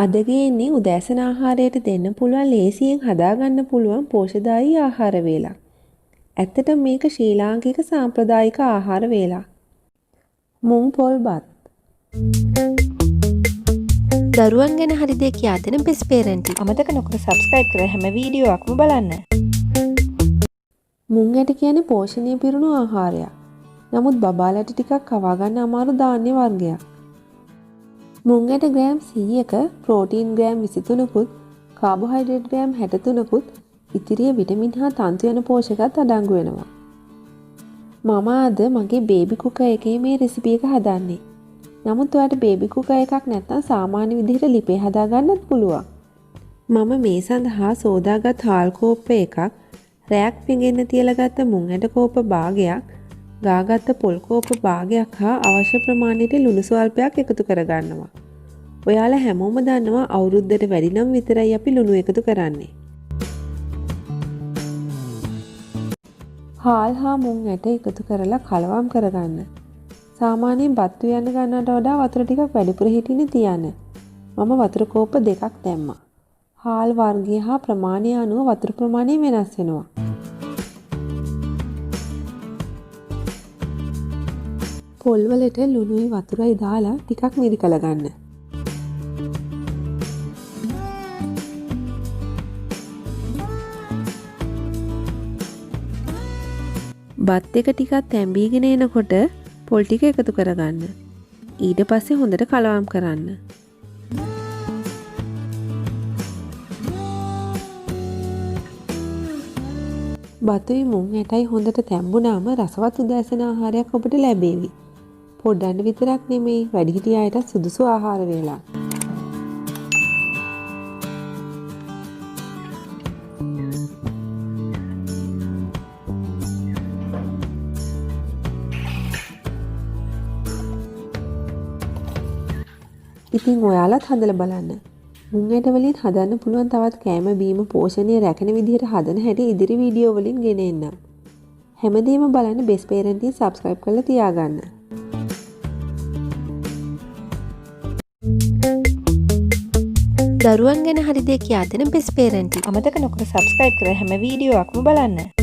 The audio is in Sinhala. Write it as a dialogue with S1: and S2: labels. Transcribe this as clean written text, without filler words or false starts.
S1: අද ගේන්නේ උදෑසන ආහාරයට දෙන්න පුළුවන් ලේසියෙන් හදාගන්න පුළුවන් පෝෂ්‍යදායී ආහාර වේලක්. ඇත්තටම මේක ශ්‍රී ලාංකික සාම්ප්‍රදායික ආහාර වේලක්. මුං පොල් බත්.
S2: දරුවන් ගැන හරි දේ කියා දෙන බෙස් පේරන්ටින්. අමතක නොකර සබ්ස්ක්‍රයිබ් කර හැම වීඩියෝවක්ම බලන්න.
S1: මුං ඇට කියන්නේ පෝෂණීය පිරුණු ආහාරයක්. නමුත් බබාලට ටිකක් කවා ගන්න අමාරු ධාන්‍ය වර්ගයක්. මුං ඇට ග්‍රෑම් 100ක ප්‍රෝටීන් ග්‍රෑම් 23කුත් කාබෝහයිඩ්‍රේට් ග්‍රෑම් 63කුත් ඉතිරිය විටමින් හා තන්තු යන පෝෂකත් අඩංගු වෙනවා. මම අද මගේ බේබි කුකර් එකේ මේ රෙසිපි එක හදන්නේ. නමුත් ඔයාලට බේබි කුකර් එකක් නැත්නම් සාමාන්‍ය විදිහට ලිපේ හදා ගන්නත් පුළුවන්. මම මේ සඳහා සෝදාගත් හාල් කෝප්ප එකක්, රැයක් පිඟෙන්න තියලා ගත්ත මුං ඇට කෝප්ප භාගයක්, ගාගත්ත පොල් කෝප්ප භාගයක් හා අවශ්‍ය ප්‍රමාණයට ලුණු ස්වල්පයක් එකතු කරගන්නවා. ඔයාලා හැමෝම දන්නවා අවුරුද්දට වැඩි නම් විතරයි අපි ලුණු එකතු කරන්නේ. හාල් හා මුං ඇට එකතු කරලා කලවම් කරගන්න. සාමාන්‍යයෙන් බත් උයන්න ගන්නට වඩා වතුර ටිකක් වැඩිපුර හිටින්න තියන්න. මම වතුර කෝප්ප දෙකක් දැම්මා. හාල් වර්ගය හා ප්‍රමාණය අනුව වතුර ප්‍රමාණය වෙනස් වෙනවා. පොල් වලට ලුණුයි වතුරයි දාලා ටිකක් මිරිකලා ගන්න. බත් එක ටිකක් තැඹීගෙන එනකොට පොල් ටික එකතු කරගන්න. ඊට පස්සේ හොඳට කලවම් කරන්න. බතුයි මුං ඇටයි හොඳට තැඹුණාම රසවත් උදෑසන ආහාරයක් ඔබට ලැබේවි. පොඩ්ඩන්ට විතරක් නෙමෙයි වැඩිහිටිය අයටත් සුදුසු ආහාර වේලක්. ඉතින් ඔයාලත් හදලා බලන්න. මුං ඇට වලින් හදන්න පුළුවන් තවත් කෑම බීම පෝෂණය රැකෙන විදිහට හදන හැටි ඉදිරි වීඩියෝ වලින් ගෙන එන්නම්. හැමදේම බලන්න බෙස් පේරන්ටින් සබ්ස්ක්‍රයිබ් කරලා තියාගන්න.
S2: දරුවන් ගැන හරි දේ කියා දෙන බෙස් පේරන්ටින්. අමතක නොකර සබ්ස්ක්‍රයිබ් කර හැම වීඩියෝවක්ම බලන්න.